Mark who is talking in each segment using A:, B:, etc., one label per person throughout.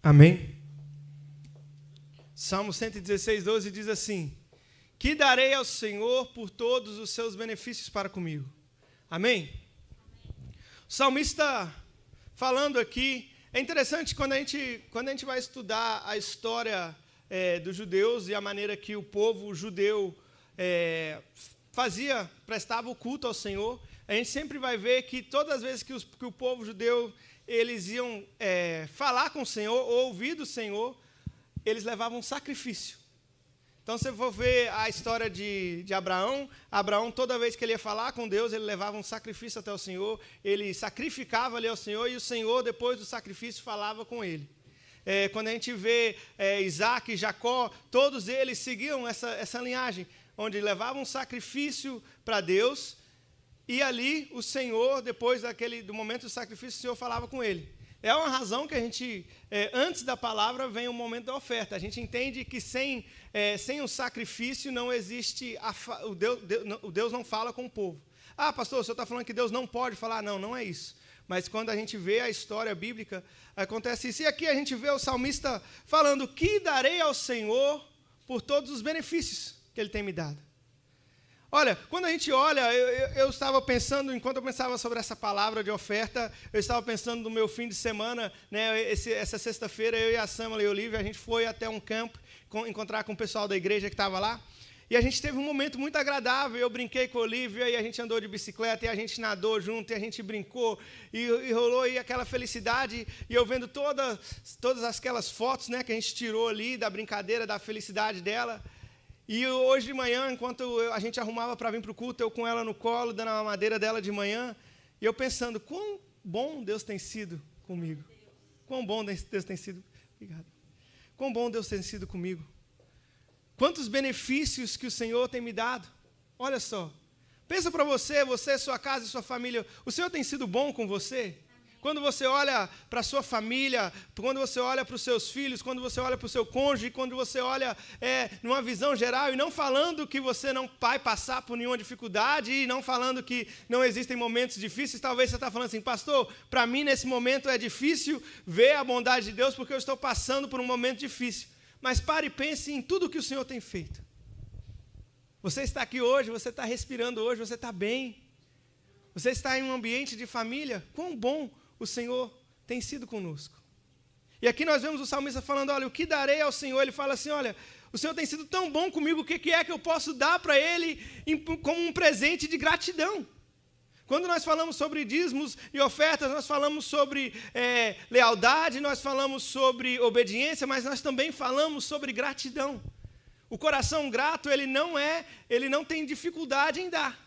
A: Amém? Salmo 116, 12 diz assim: que darei ao Senhor por todos os seus benefícios para comigo. Amém? O salmista falando aqui, é interessante quando a gente vai estudar a história dos judeus e a maneira que o povo judeu prestava o culto ao Senhor. A gente sempre vai ver que todas as vezes que o povo judeu eles iam falar com o Senhor, ou ouvir do Senhor, eles levavam sacrifício. Então, se você for ver a história de Abraão, toda vez que ele ia falar com Deus, ele levava um sacrifício até o Senhor, ele sacrificava ali ao Senhor, e o Senhor, depois do sacrifício, falava com ele. Quando a gente vê Isaac e Jacó, todos eles seguiam essa linhagem, onde levavam um sacrifício para Deus, e ali o Senhor, depois do momento do sacrifício, o Senhor falava com ele. É uma razão que a gente, antes da palavra, vem o momento da oferta. A gente entende que sem o sacrifício não existe, o Deus não fala com o povo. Ah, pastor, o senhor está falando que Deus não pode falar? Não, não é isso. Mas quando a gente vê a história bíblica, acontece isso. E aqui a gente vê o salmista falando: que darei ao Senhor por todos os benefícios que Ele tem me dado. Olha, quando a gente olha, eu estava pensando, enquanto eu pensava sobre essa palavra de oferta, eu estava pensando no meu fim de semana, né, essa sexta-feira, eu e a Samela e a Olivia, a gente foi até um campo, encontrar com o pessoal da igreja que estava lá, e a gente teve um momento muito agradável. Eu brinquei com a Olivia, e a gente andou de bicicleta, e a gente nadou junto, e a gente brincou, e rolou aí aquela felicidade, e eu vendo todas aquelas fotos, né, que a gente tirou ali, da brincadeira, da felicidade dela. E hoje de manhã, enquanto a gente arrumava para vir para o culto, eu com ela no colo, dando a mamadeira dela de manhã, e eu pensando: quão bom Deus tem sido comigo. Quão bom Deus tem sido. Obrigado. Quão bom Deus tem sido comigo. Quantos benefícios que o Senhor tem me dado. Olha só. Pensa para você, sua casa e sua família. O Senhor tem sido bom com você? Quando você olha para a sua família, quando você olha para os seus filhos, quando você olha para o seu cônjuge, quando você olha numa visão geral, e não falando que você não vai passar por nenhuma dificuldade, e não falando que não existem momentos difíceis, talvez você está falando assim: pastor, para mim nesse momento é difícil ver a bondade de Deus, porque eu estou passando por um momento difícil. Mas pare e pense em tudo que o Senhor tem feito. Você está aqui hoje, você está respirando hoje, você está bem. Você está em um ambiente de família. Quão bom o Senhor tem sido conosco. E aqui nós vemos o salmista falando: olha, o que darei ao Senhor? Ele fala assim: olha, o Senhor tem sido tão bom comigo, o que é que eu posso dar para Ele como um presente de gratidão? Quando nós falamos sobre dízimos e ofertas, nós falamos sobre lealdade, nós falamos sobre obediência, mas nós também falamos sobre gratidão. O coração grato, ele não tem dificuldade em dar.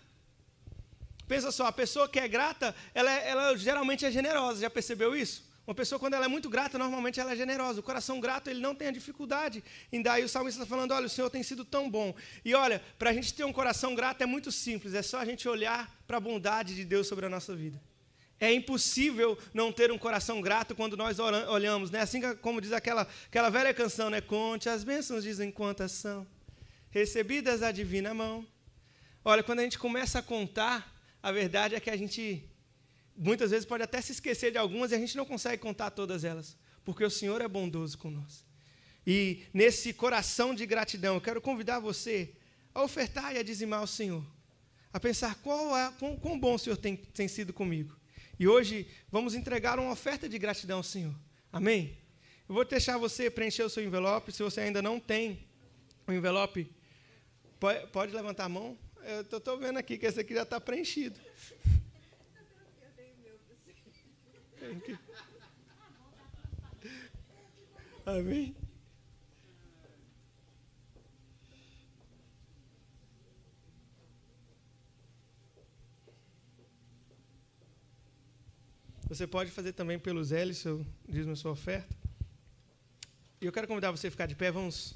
A: Pensa só, a pessoa que é grata, ela geralmente é generosa. Já percebeu isso? Uma pessoa, quando ela é muito grata, normalmente ela é generosa. O coração grato, ele não tem a dificuldade em dar. E o salmista está falando: olha, o Senhor tem sido tão bom. E olha, para a gente ter um coração grato é muito simples. É só a gente olhar para a bondade de Deus sobre a nossa vida. É impossível não ter um coração grato quando nós olhamos, né? Assim como diz aquela velha canção, né? Conte as bênçãos, dizem quantas são, recebidas da divina mão. Olha, quando a gente começa a contar, a verdade é que a gente, muitas vezes, pode até se esquecer de algumas, e a gente não consegue contar todas elas, porque o Senhor é bondoso conosco. E nesse coração de gratidão, eu quero convidar você a ofertar e a dizimar ao Senhor, a pensar quão bom o Senhor tem sido comigo. E hoje vamos entregar uma oferta de gratidão ao Senhor. Amém? Eu vou deixar você preencher o seu envelope. Se você ainda não tem o envelope, pode levantar a mão. Eu estou vendo aqui que esse aqui já está preenchido. Amém? Você pode fazer também pelo Zé, seu dízimo, sua oferta. E eu quero convidar você a ficar de pé. Vamos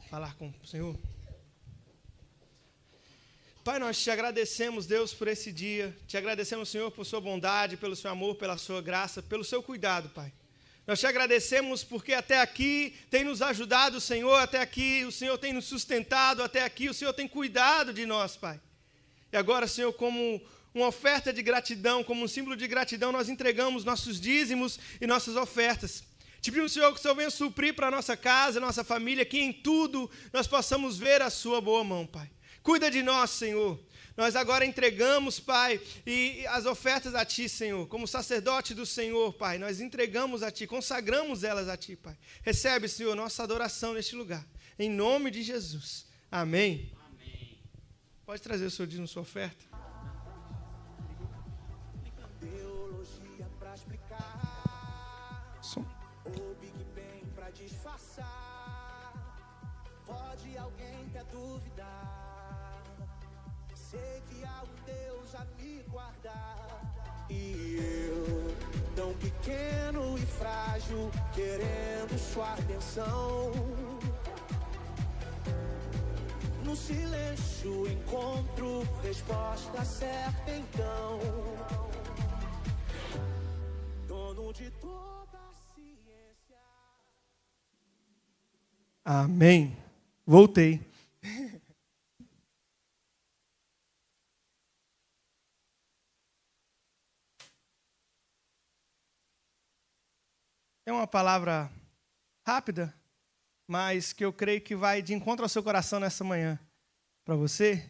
A: falar com o Senhor. Pai, nós te agradecemos, Deus, por esse dia. Te agradecemos, Senhor, por sua bondade, pelo seu amor, pela sua graça, pelo seu cuidado, Pai. Nós te agradecemos porque até aqui tem nos ajudado, Senhor, até aqui o Senhor tem nos sustentado, até aqui o Senhor tem cuidado de nós, Pai. E agora, Senhor, como uma oferta de gratidão, como um símbolo de gratidão, nós entregamos nossos dízimos e nossas ofertas. Te pedimos, Senhor, que o Senhor venha suprir para a nossa casa, nossa família, que em tudo nós possamos ver a sua boa mão, Pai. Cuida de nós, Senhor. Nós agora entregamos, Pai, e as ofertas a Ti, Senhor. Como sacerdote do Senhor, Pai, nós entregamos a Ti, consagramos elas a Ti, Pai. Recebe, Senhor, nossa adoração neste lugar. Em nome de Jesus. Amém.
B: Amém.
A: Pode trazer o seu dízimo, sua oferta.
C: Teologia pra explicar,
A: Som.
C: ou Big Bang pra disfarçar. Pode alguém ter duvidar? Sei que há um Deus a me guardar. E eu, tão pequeno e frágil, querendo sua atenção. No silêncio encontro resposta certa então. Dono de toda a ciência.
A: Amém. Voltei. É uma palavra rápida, mas que eu creio que vai de encontro ao seu coração nessa manhã. Para você.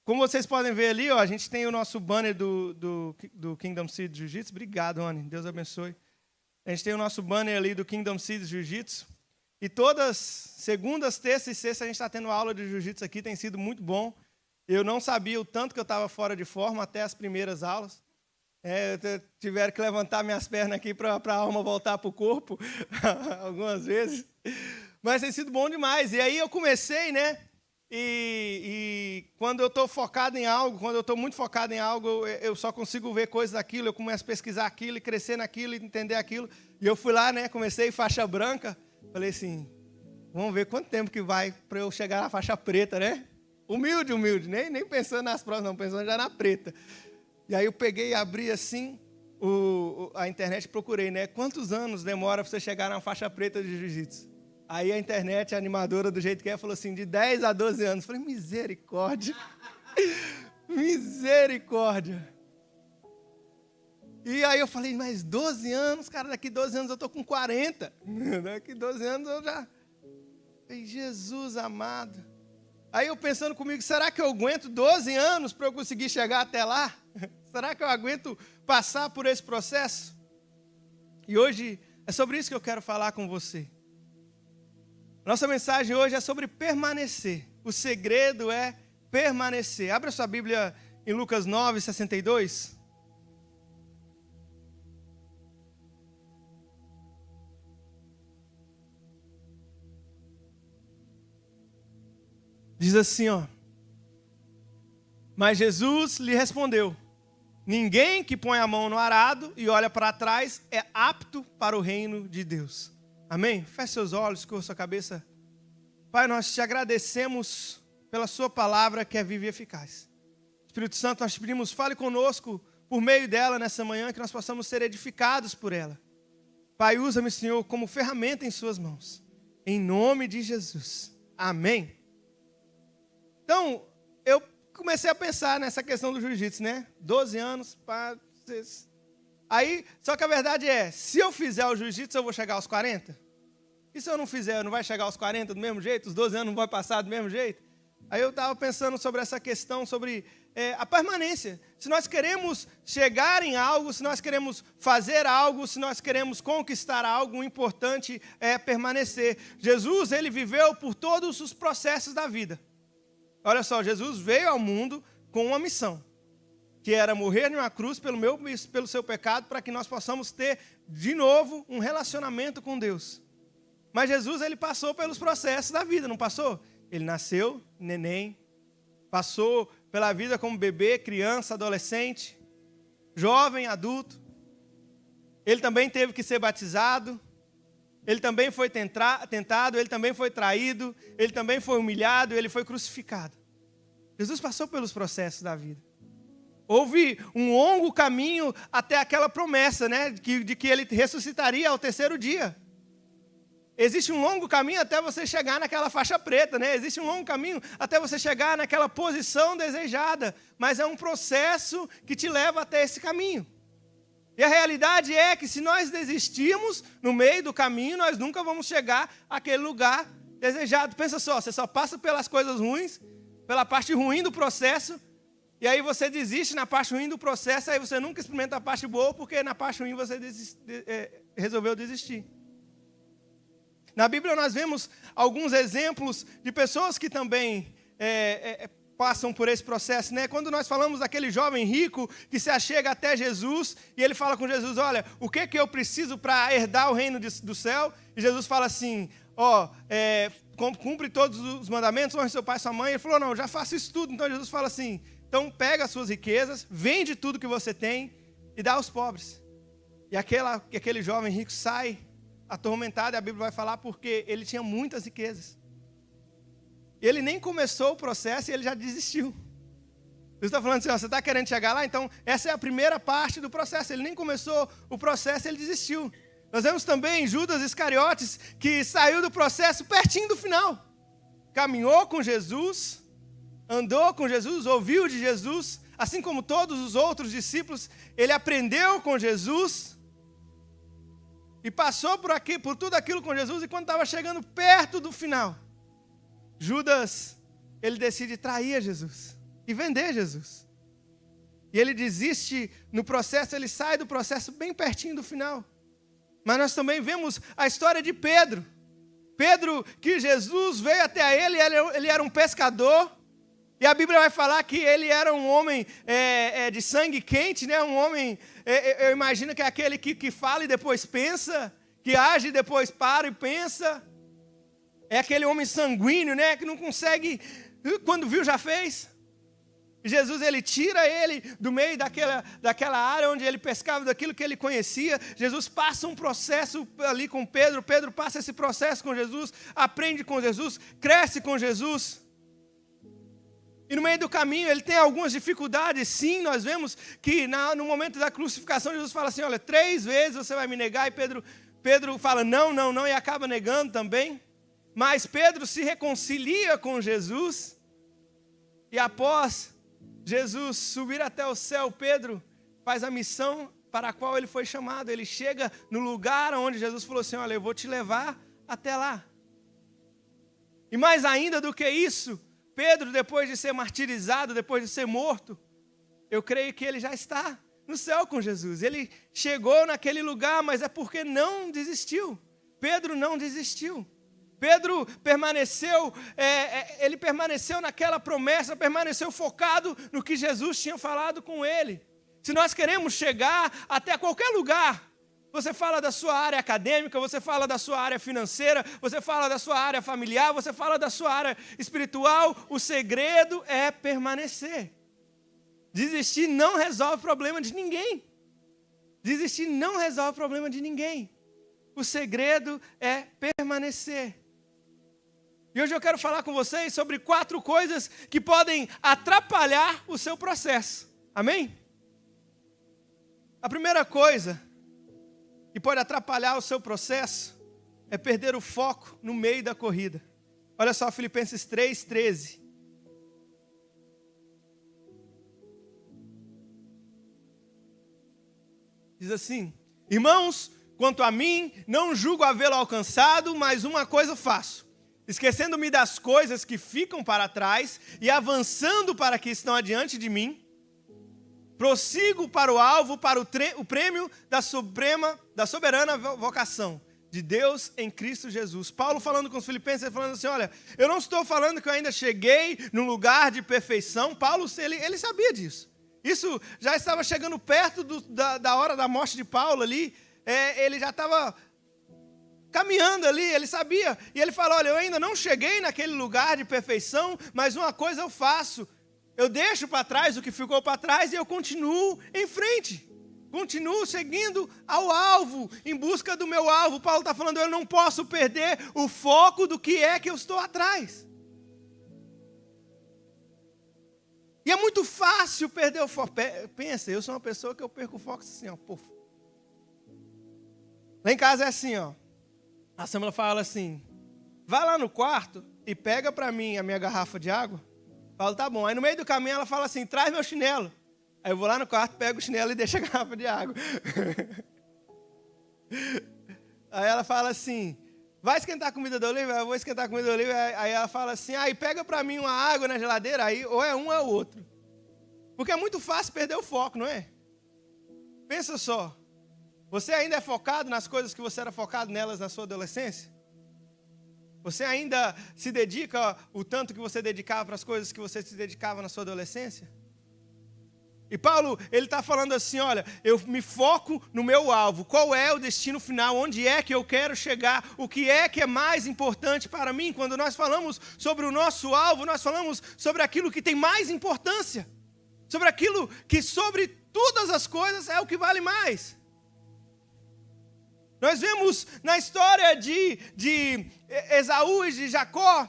A: Como vocês podem ver ali, ó, a gente tem o nosso banner do Kingdom Seed Jiu-Jitsu. Obrigado, Rony. Deus abençoe. A gente tem o nosso banner ali do Kingdom Seed Jiu-Jitsu. E todas segundas, terças e sextas a gente está tendo aula de Jiu-Jitsu aqui. Tem sido muito bom. Eu não sabia o tanto que eu estava fora de forma até as primeiras aulas. Tiveram que levantar minhas pernas aqui para a alma voltar para o corpo, algumas vezes. Mas tem sido bom demais. E aí eu comecei, né? E quando eu estou focado em algo, quando eu estou muito focado em algo, eu só consigo ver coisas daquilo, eu começo a pesquisar aquilo, e crescer naquilo, e entender aquilo. E eu fui lá, né? Comecei faixa branca. Falei assim, vamos ver quanto tempo que vai para eu chegar na faixa preta, né? Humilde, nem pensando nas provas, não, pensando já na preta. E aí eu peguei e abri assim a internet e procurei, né? Quantos anos demora para você chegar na faixa preta de jiu-jitsu? Aí a internet, a animadora do jeito que é, falou assim, de 10 a 12 anos. Eu falei, misericórdia. Misericórdia. E aí eu falei, mas 12 anos? Cara, daqui 12 anos eu estou com 40. Daqui 12 anos eu já... Falei, Jesus amado. Aí eu pensando comigo, será que eu aguento 12 anos para eu conseguir chegar até lá? Será que eu aguento passar por esse processo? E hoje é sobre isso que eu quero falar com você. Nossa mensagem hoje é sobre permanecer. O segredo é permanecer. Abra sua Bíblia em Lucas 9, 62. Diz assim, ó. Mas Jesus lhe respondeu: ninguém que põe a mão no arado e olha para trás é apto para o reino de Deus. Amém? Feche seus olhos, curva sua cabeça. Pai, nós te agradecemos pela sua palavra que é viva e eficaz. Espírito Santo, nós te pedimos, fale conosco por meio dela nessa manhã, que nós possamos ser edificados por ela. Pai, usa-me, Senhor, como ferramenta em suas mãos. Em nome de Jesus. Amém. Então, eu comecei a pensar nessa questão do jiu-jitsu, né? 12 anos para... Aí, só que a verdade é, se eu fizer o jiu-jitsu, eu vou chegar aos 40? E se eu não fizer, não vai chegar aos 40 do mesmo jeito? Os 12 anos não vão passar do mesmo jeito? Aí eu estava pensando sobre essa questão, sobre a permanência. Se nós queremos chegar em algo, se nós queremos fazer algo, se nós queremos conquistar algo, o importante é permanecer. Jesus, ele viveu por todos os processos da vida. Olha só, Jesus veio ao mundo com uma missão, que era morrer numa cruz pelo seu pecado, para que nós possamos ter, de novo, um relacionamento com Deus. Mas Jesus, ele passou pelos processos da vida, não passou? Ele nasceu, neném, passou pela vida como bebê, criança, adolescente, jovem, adulto. Ele também teve que ser batizado, ele também foi tentado, ele também foi traído, ele também foi humilhado, ele foi crucificado. Jesus passou pelos processos da vida. Houve um longo caminho até aquela promessa, né, de que ele ressuscitaria ao terceiro dia. Existe um longo caminho até você chegar naquela faixa preta, né? Existe um longo caminho até você chegar naquela posição desejada. Mas é um processo que te leva até esse caminho. E a realidade é que se nós desistirmos no meio do caminho, nós nunca vamos chegar àquele lugar desejado. Pensa só, você só passa pelas coisas ruins, pela parte ruim do processo, e aí você desiste na parte ruim do processo, aí você nunca experimenta a parte boa, porque na parte ruim você resolveu desistir. Na Bíblia nós vemos alguns exemplos de pessoas que também passam por esse processo, né? Quando nós falamos daquele jovem rico que se achega até Jesus, e ele fala com Jesus, olha, o que eu preciso para herdar o reino do céu? E Jesus fala assim, cumpre todos os mandamentos, honre seu pai e sua mãe. Ele falou, não, eu já faço isso tudo. Então Jesus fala assim, então pega as suas riquezas, vende tudo que você tem e dá aos pobres. E aquele jovem rico sai atormentado, e a Bíblia vai falar porque ele tinha muitas riquezas. Ele nem começou o processo e ele já desistiu. Você está falando assim, você está querendo chegar lá? Então, essa é a primeira parte do processo. Ele nem começou o processo, ele desistiu. Nós vemos também Judas Iscariotes, que saiu do processo pertinho do final. Caminhou com Jesus, andou com Jesus, ouviu de Jesus, assim como todos os outros discípulos, ele aprendeu com Jesus e passou por tudo aquilo com Jesus, e quando estava chegando perto do final, Judas, ele decide trair Jesus e vender Jesus. E ele desiste no processo, ele sai do processo bem pertinho do final. Mas nós também vemos a história de Pedro. Pedro, que Jesus veio até ele era um pescador. E a Bíblia vai falar que ele era um homem de sangue quente, né? Um homem, eu imagino que é aquele que fala e depois pensa, que age e depois para e pensa. É aquele homem sanguíneo, né? Que não consegue, quando viu já fez. E Jesus, ele tira ele do meio daquela área onde ele pescava, daquilo que ele conhecia. Jesus passa um processo ali com Pedro. Pedro passa esse processo com Jesus, aprende com Jesus, cresce com Jesus. E no meio do caminho ele tem algumas dificuldades. Sim, nós vemos que no momento da crucificação, Jesus fala assim, olha, 3 vezes você vai me negar. E Pedro fala, não, e acaba negando também. Mas Pedro se reconcilia com Jesus, e após Jesus subir até o céu, Pedro faz a missão para a qual ele foi chamado. Ele chega no lugar onde Jesus falou assim, olha, eu vou te levar até lá. E mais ainda do que isso, Pedro, depois de ser martirizado, depois de ser morto, eu creio que ele já está no céu com Jesus. Ele chegou naquele lugar, mas é porque não desistiu. Pedro não desistiu. Pedro permaneceu, ele permaneceu naquela promessa, permaneceu focado no que Jesus tinha falado com ele. Se nós queremos chegar até qualquer lugar, você fala da sua área acadêmica, você fala da sua área financeira, você fala da sua área familiar, você fala da sua área espiritual, o segredo é permanecer. Desistir não resolve o problema de ninguém. Desistir não resolve o problema de ninguém. O segredo é permanecer. E hoje eu quero falar com vocês sobre 4 coisas que podem atrapalhar o seu processo. Amém? A primeira coisa que pode atrapalhar o seu processo é perder o foco no meio da corrida. Olha só, Filipenses 3:13. Diz assim, irmãos, quanto a mim, não julgo havê-lo alcançado, mas uma coisa faço. Esquecendo-me das coisas que ficam para trás e avançando para que estão adiante de mim, prossigo para o alvo, para o prêmio da soberana vocação de Deus em Cristo Jesus. Paulo falando com os filipenses, falando assim, olha, eu não estou falando que eu ainda cheguei num lugar de perfeição. Paulo, ele sabia disso. Isso já estava chegando perto da hora da morte de Paulo ali. Ele já estava caminhando ali, ele sabia. E ele fala, olha, eu ainda não cheguei naquele lugar de perfeição, mas uma coisa eu faço. Eu deixo para trás o que ficou para trás e eu continuo em frente. Continuo seguindo ao alvo, em busca do meu alvo. Paulo está falando, eu não posso perder o foco do que é que eu estou atrás. E é muito fácil perder o foco. Pensa, eu sou uma pessoa que eu perco o foco assim, ó, puf. Lá em casa é assim, ó. A Samela fala assim, vai lá no quarto e pega para mim a minha garrafa de água. Eu falo, tá bom. Aí no meio do caminho ela fala assim, traz meu chinelo. Aí eu vou lá no quarto, pego o chinelo e deixo a garrafa de água. Aí ela fala assim, vai esquentar a comida da Olivia? Eu vou esquentar a comida da Olivia. Aí ela fala assim, aí pega para mim uma água na geladeira, aí ou é um ou é o outro. Porque é muito fácil perder o foco, não é? Pensa só, você ainda é focado nas coisas que você era focado nelas na sua adolescência? Você ainda se dedica o tanto que você dedicava para as coisas que você se dedicava na sua adolescência? E Paulo, ele está falando assim, olha, eu me foco no meu alvo. Qual é o destino final? Onde é que eu quero chegar? O que é mais importante para mim? Quando nós falamos sobre o nosso alvo, nós falamos sobre aquilo que tem mais importância. Sobre aquilo que sobre todas as coisas é o que vale mais. Nós vemos na história de Esaú e de Jacó,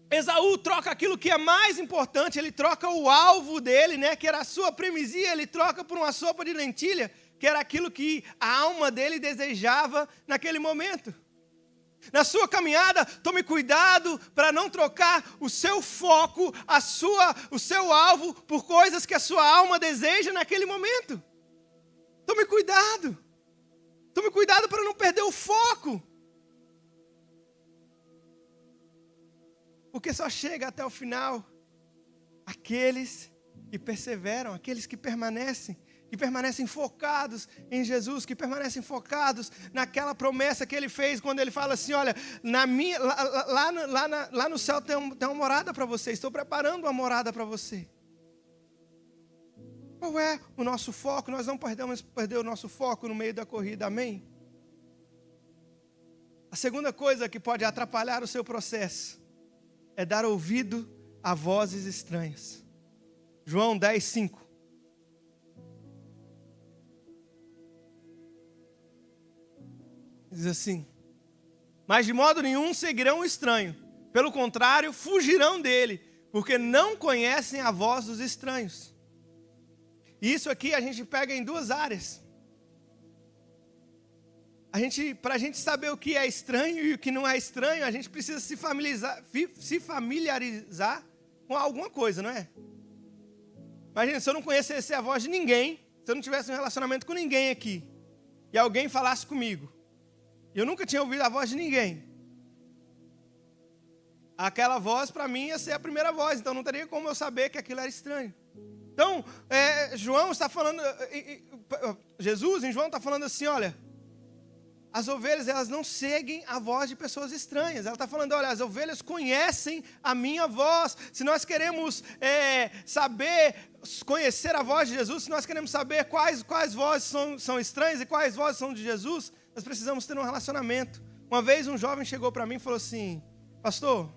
A: Esaú troca aquilo que é mais importante, ele troca o alvo dele, né, que era a sua primizia, ele troca por uma sopa de lentilha, que era aquilo que a alma dele desejava naquele momento. Na sua caminhada, tome cuidado para não trocar o seu foco, o seu alvo, por coisas que a sua alma deseja naquele momento. Tome cuidado. Tome cuidado para não perder o foco. Porque só chega até o final aqueles que perseveram, aqueles que permanecem focados em Jesus, que permanecem focados naquela promessa que Ele fez, quando Ele fala assim, olha, lá no céu tem uma morada para você, estou preparando uma morada para você. Qual é o nosso foco? Nós não podemos perder o nosso foco no meio da corrida, amém? A segunda coisa que pode atrapalhar o seu processo é dar ouvido a vozes estranhas. João 10:5. Diz assim, mas de modo nenhum seguirão o estranho, pelo contrário, fugirão dele, porque não conhecem a voz dos estranhos. E isso aqui a gente pega em duas áreas. Para a gente saber o que é estranho e o que não é estranho, a gente precisa se familiarizar com alguma coisa, não é? Imagina, se eu não conhecesse a voz de ninguém, se eu não tivesse um relacionamento com ninguém aqui, e alguém falasse comigo, e eu nunca tinha ouvido a voz de ninguém, aquela voz para mim ia ser a primeira voz, então não teria como eu saber que aquilo era estranho. Então, João está falando, Jesus em João está falando assim, olha, as ovelhas, elas não seguem a voz de pessoas estranhas. Ela está falando, olha, as ovelhas conhecem a minha voz. Se nós queremos conhecer a voz de Jesus, se nós queremos saber quais vozes são estranhas e quais vozes são de Jesus, nós precisamos ter um relacionamento. Uma vez um jovem chegou para mim e falou assim, pastor,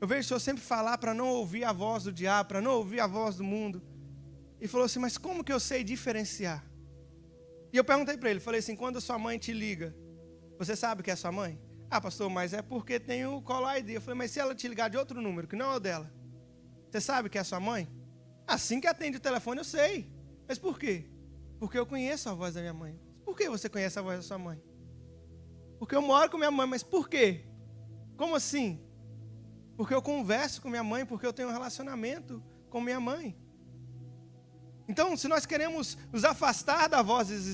A: eu vejo o senhor sempre falar para não ouvir a voz do diabo, para não ouvir a voz do mundo. E falou assim, mas como que eu sei diferenciar? E eu perguntei para ele, falei assim, quando a sua mãe te liga, você sabe que é sua mãe? Ah, pastor, mas é porque tem o Caller ID. Eu falei, mas se ela te ligar de outro número, que não é o dela, você sabe que é sua mãe? Assim que atende o telefone, eu sei. Mas por quê? Porque eu conheço a voz da minha mãe. Por que você conhece a voz da sua mãe? Porque eu moro com minha mãe, mas por quê? Como assim? Porque eu converso com minha mãe, porque eu tenho um relacionamento com minha mãe. Então, se nós queremos nos afastar das vozes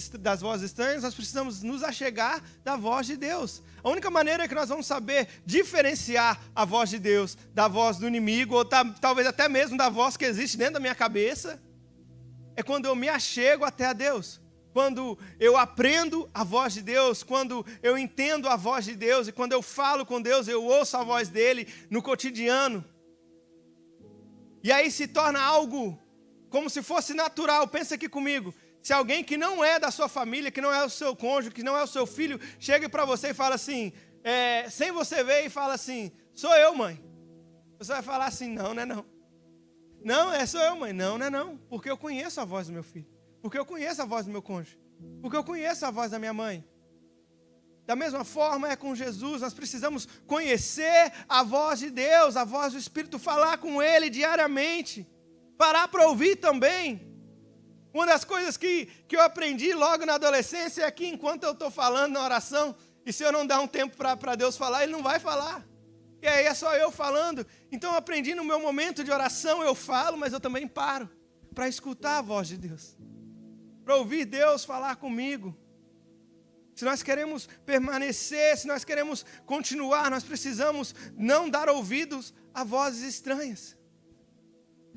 A: estranhas, nós precisamos nos achegar da voz de Deus. A única maneira que nós vamos saber diferenciar a voz de Deus da voz do inimigo, ou talvez até mesmo da voz que existe dentro da minha cabeça, é quando eu me achego até a Deus. Quando eu aprendo a voz de Deus, quando eu entendo a voz de Deus, e quando eu falo com Deus, eu ouço a voz dele no cotidiano. E aí se torna algo como se fosse natural. Pensa aqui comigo. Se alguém que não é da sua família, que não é o seu cônjuge, que não é o seu filho, chega para você e fala assim, sem você ver, e fala assim, sou eu, mãe. Você vai falar assim, não, não é não. Não, sou eu, mãe. Não, não é não. Porque eu conheço a voz do meu filho. Porque eu conheço a voz do meu cônjuge. Porque eu conheço a voz da minha mãe. Da mesma forma é com Jesus, nós precisamos conhecer a voz de Deus, a voz do Espírito, falar com Ele diariamente. Parar para ouvir também. Uma das coisas que eu aprendi logo na adolescência é que enquanto eu estou falando na oração, e se eu não dar um tempo para Deus falar, Ele não vai falar. E aí é só eu falando. Então eu aprendi no meu momento de oração, eu falo, mas eu também paro. para escutar a voz de Deus, para ouvir Deus falar comigo. Se nós queremos permanecer, se nós queremos continuar, nós precisamos não dar ouvidos a vozes estranhas.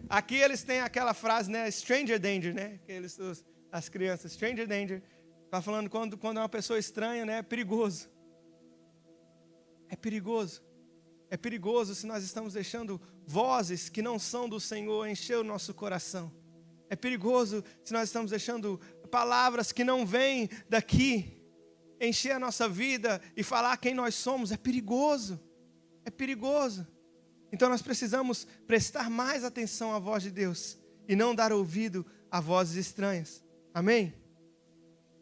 A: Aqui eles têm aquela frase, né? Stranger danger, né? As crianças, stranger danger. Está falando quando é uma pessoa estranha, né? É perigoso. É perigoso. É perigoso se nós estamos deixando vozes que não são do Senhor encher o nosso coração. É perigoso se nós estamos deixando palavras que não vêm daqui encher a nossa vida e falar quem nós somos. É perigoso. É perigoso. Então nós precisamos prestar mais atenção à voz de Deus e não dar ouvido a vozes estranhas. Amém?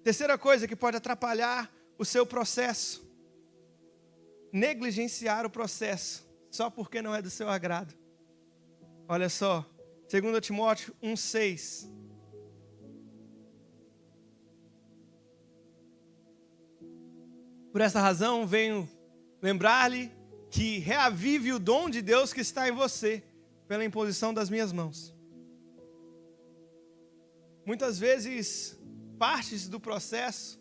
A: Terceira coisa que pode atrapalhar o seu processo: negligenciar o processo só porque não é do seu agrado. Olha só, 2 Timóteo 1,6. Por essa razão, venho lembrar-lhe que reavive o dom de Deus que está em você, pela imposição das minhas mãos. Muitas vezes, partes do processo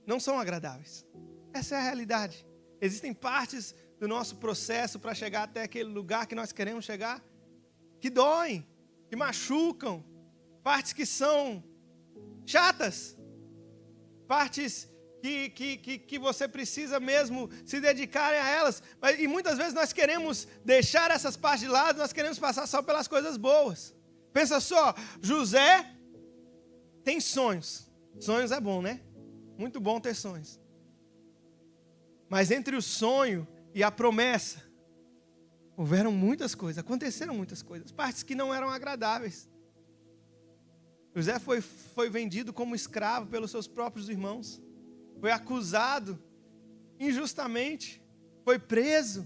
A: não são agradáveis. Essa é a realidade. Existem partes do nosso processo para chegar até aquele lugar que nós queremos chegar, que doem, que machucam, partes que são chatas, partes que você precisa mesmo se dedicar a elas. E muitas vezes nós queremos deixar essas partes de lado, nós queremos passar só pelas coisas boas. Pensa só, José tem sonhos. Sonhos é bom, né? Muito bom ter sonhos. Mas entre o sonho e a promessa, houveram muitas coisas, aconteceram muitas coisas, partes que não eram agradáveis. José foi vendido como escravo pelos seus próprios irmãos. Foi acusado injustamente, foi preso.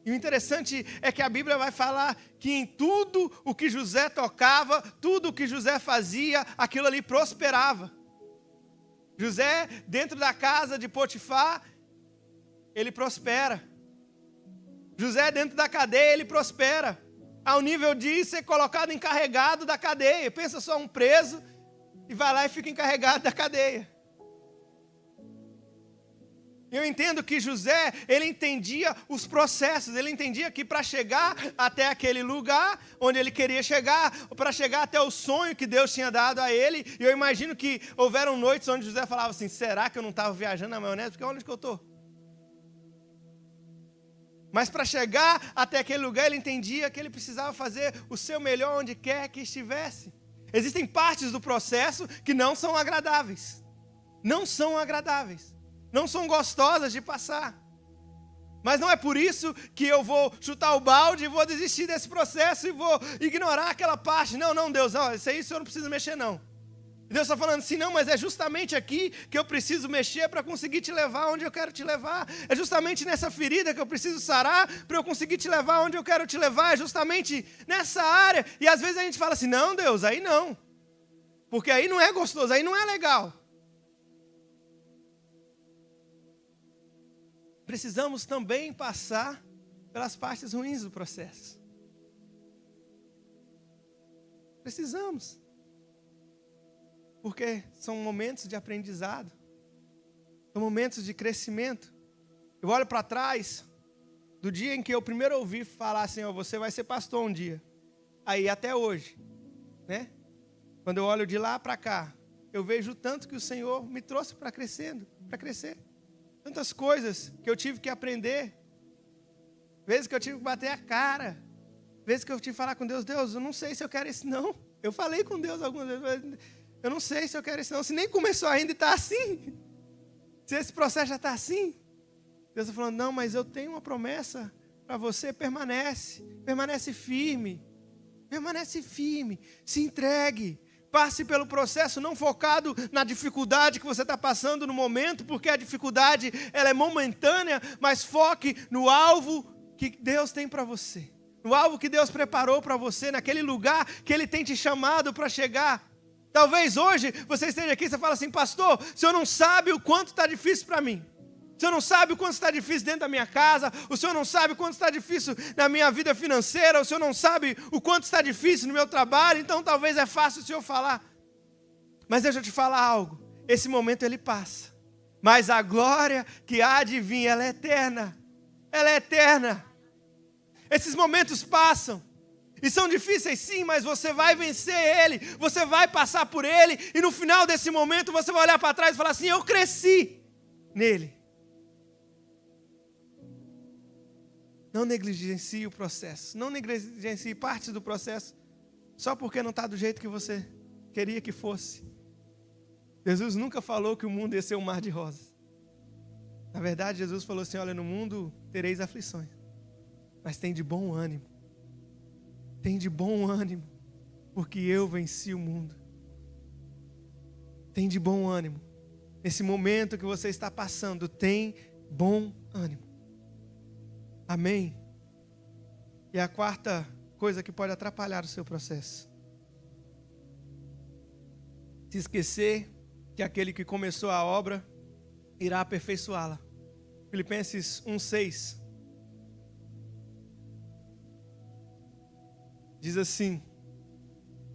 A: E o interessante é que a Bíblia vai falar que em tudo o que José tocava, tudo o que José fazia, aquilo ali prosperava. José, dentro da casa de Potifar, ele prospera. José, dentro da cadeia, ele prospera. Ao nível de ser colocado encarregado da cadeia. Pensa só, um preso, e vai lá e fica encarregado da cadeia. Eu entendo que José, ele entendia os processos, ele entendia que para chegar até aquele lugar onde ele queria chegar, para chegar até o sonho que Deus tinha dado a ele, e eu imagino que houveram noites onde José falava assim: será que eu não estava viajando na maionese? Porque onde que eu estou? Mas para chegar até aquele lugar, ele entendia que ele precisava fazer o seu melhor onde quer que estivesse. Existem partes do processo que não são agradáveis. Não são agradáveis. Não são gostosas de passar. Mas não é por isso que eu vou chutar o balde e vou desistir desse processo e vou ignorar aquela parte. Não, Deus, isso aí o Senhor não precisa mexer, não. E Deus está falando assim: não, mas é justamente aqui que eu preciso mexer para conseguir te levar onde eu quero te levar. É justamente nessa ferida que eu preciso sarar para eu conseguir te levar onde eu quero te levar. É justamente nessa área. E às vezes a gente fala assim: não, Deus, aí não. Porque aí não é gostoso, aí não é legal. Precisamos também passar pelas partes ruins do processo. Precisamos. Porque são momentos de aprendizado. São momentos de crescimento. Eu olho para trás do dia em que eu primeiro ouvi falar assim: você vai ser pastor um dia. Aí até hoje, né? Quando eu olho de lá para cá, eu vejo tanto que o Senhor me trouxe para crescer. Tantas coisas que eu tive que aprender. Vezes que eu tive que bater a cara. Vezes que eu tive que falar com Deus: Deus, eu não sei se eu quero isso não. Eu falei com Deus algumas vezes, mas eu não sei se eu quero isso não. Se nem começou ainda e está assim. Se esse processo já está assim. Deus está falando: não, mas eu tenho uma promessa para você. Permanece firme. Permanece firme. Se entregue. Passe pelo processo não focado na dificuldade que você está passando no momento, porque a dificuldade ela é momentânea, mas foque no alvo que Deus tem para você. No alvo que Deus preparou para você, naquele lugar que Ele tem te chamado para chegar. Talvez hoje você esteja aqui e você fala assim: pastor, o senhor não sabe o quanto está difícil para mim. O Senhor não sabe o quanto está difícil dentro da minha casa. O Senhor não sabe o quanto está difícil na minha vida financeira. O Senhor não sabe o quanto está difícil no meu trabalho. Então talvez é fácil o Senhor falar. Mas deixa eu te falar algo. Esse momento ele passa. Mas a glória que há de vir, ela é eterna. Ela é eterna. Esses momentos passam. E são difíceis sim, mas você vai vencer ele. Você vai passar por ele. E no final desse momento você vai olhar para trás e falar assim: eu cresci nele. Não negligencie o processo. Não negligencie parte do processo só porque não está do jeito que você queria que fosse. Jesus nunca falou que o mundo ia ser um mar de rosas. Na verdade, Jesus falou assim: olha, no mundo tereis aflições, mas tem de bom ânimo. Tem de bom ânimo, porque eu venci o mundo. Tem de bom ânimo. Nesse momento que você está passando, tem bom ânimo. Amém? E a quarta coisa que pode atrapalhar o seu processo: se esquecer que aquele que começou a obra irá aperfeiçoá-la. Filipenses 1:6 diz assim: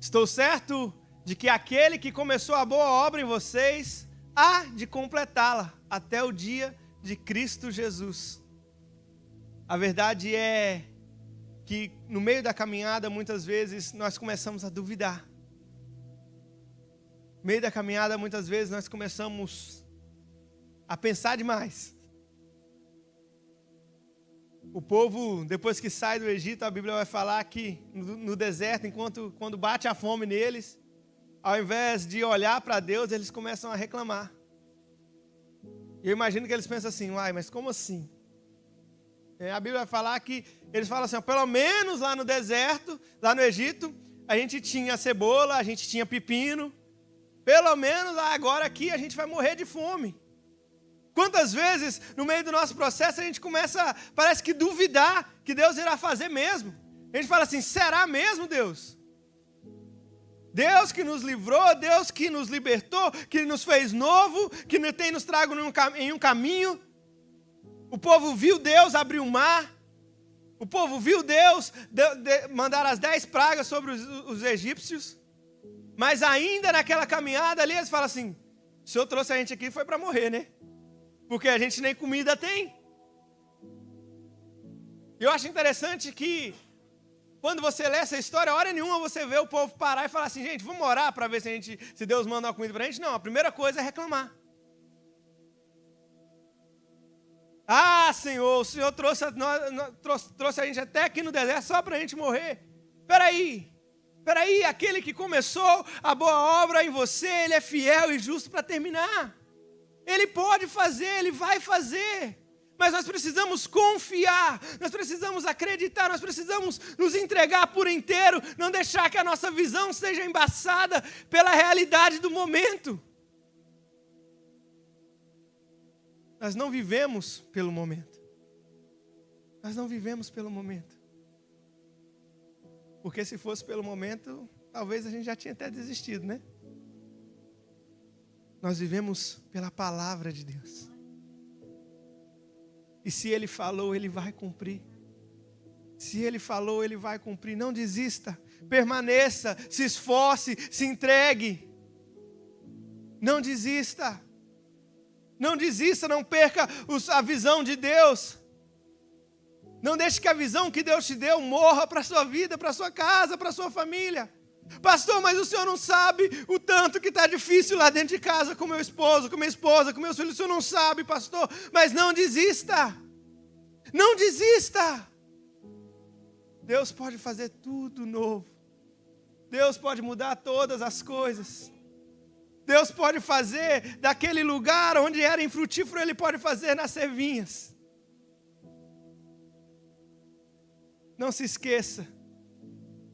A: estou certo de que aquele que começou a boa obra em vocês há de completá-la até o dia de Cristo Jesus. A verdade é que no meio da caminhada, muitas vezes, nós começamos a duvidar. No meio da caminhada, muitas vezes, nós começamos a pensar demais. O povo, depois que sai do Egito, a Bíblia vai falar que no deserto, quando bate a fome neles, ao invés de olhar para Deus, eles começam a reclamar. Eu imagino que eles pensam assim: uai, mas como assim? A Bíblia vai falar que eles falam assim: ó, pelo menos lá no deserto, lá no Egito, a gente tinha cebola, a gente tinha pepino. Pelo menos agora aqui a gente vai morrer de fome. Quantas vezes no meio do nosso processo a gente começa, parece que duvidar que Deus irá fazer mesmo. A gente fala assim: será mesmo, Deus? Deus que nos livrou, Deus que nos libertou, que nos fez novo, que tem nos trago em um caminho. O povo viu Deus abrir o mar. O povo viu Deus mandar as 10 pragas sobre os egípcios. Mas ainda naquela caminhada ali, eles falam assim: o Senhor trouxe a gente aqui foi para morrer, né? Porque a gente nem comida tem. Eu acho interessante que quando você lê essa história, hora nenhuma você vê o povo parar e falar assim: gente, vamos orar para ver se Deus manda uma comida para a gente. Não, a primeira coisa é reclamar. Ah, Senhor, o Senhor trouxe a gente até aqui no deserto só para a gente morrer. Peraí, aquele que começou a boa obra em você, ele é fiel e justo para terminar. Ele pode fazer, ele vai fazer. Mas nós precisamos confiar, nós precisamos acreditar, nós precisamos nos entregar por inteiro, não deixar que a nossa visão seja embaçada pela realidade do momento. Nós não vivemos pelo momento. Nós não vivemos pelo momento. Porque se fosse pelo momento, talvez a gente já tinha até desistido, né? Nós vivemos pela palavra de Deus. E se Ele falou, Ele vai cumprir. Se Ele falou, Ele vai cumprir. Não desista, permaneça, se esforce, se entregue. Não desista. Não desista, não perca a visão de Deus. Não deixe que a visão que Deus te deu morra para a sua vida, para a sua casa, para a sua família. Pastor, mas o senhor não sabe o tanto que está difícil lá dentro de casa com meu esposo, com minha esposa, com meus filhos. O senhor não sabe, pastor, mas não desista. Não desista. Deus pode fazer tudo novo. Deus pode mudar todas as coisas. Deus pode fazer daquele lugar onde era infrutífero, Ele pode fazer nascer vinhas. Não se esqueça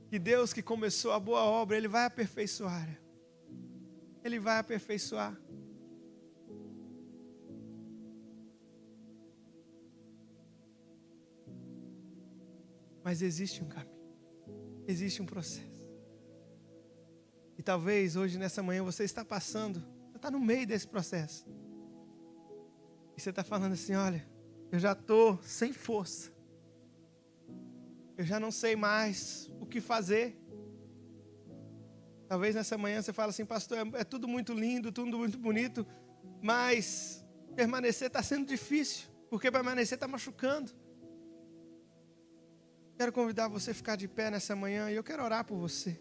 A: que Deus que começou a boa obra, Ele vai aperfeiçoar. Ele vai aperfeiçoar. Mas existe um caminho, existe um processo. E talvez hoje, nessa manhã, você está passando, você está no meio desse processo. E você está falando assim, olha, eu já estou sem força. Eu já não sei mais o que fazer. Talvez nessa manhã você fale assim, pastor, é tudo muito lindo, tudo muito bonito, mas permanecer está sendo difícil, porque permanecer está machucando. Quero convidar você a ficar de pé nessa manhã e eu quero orar por você.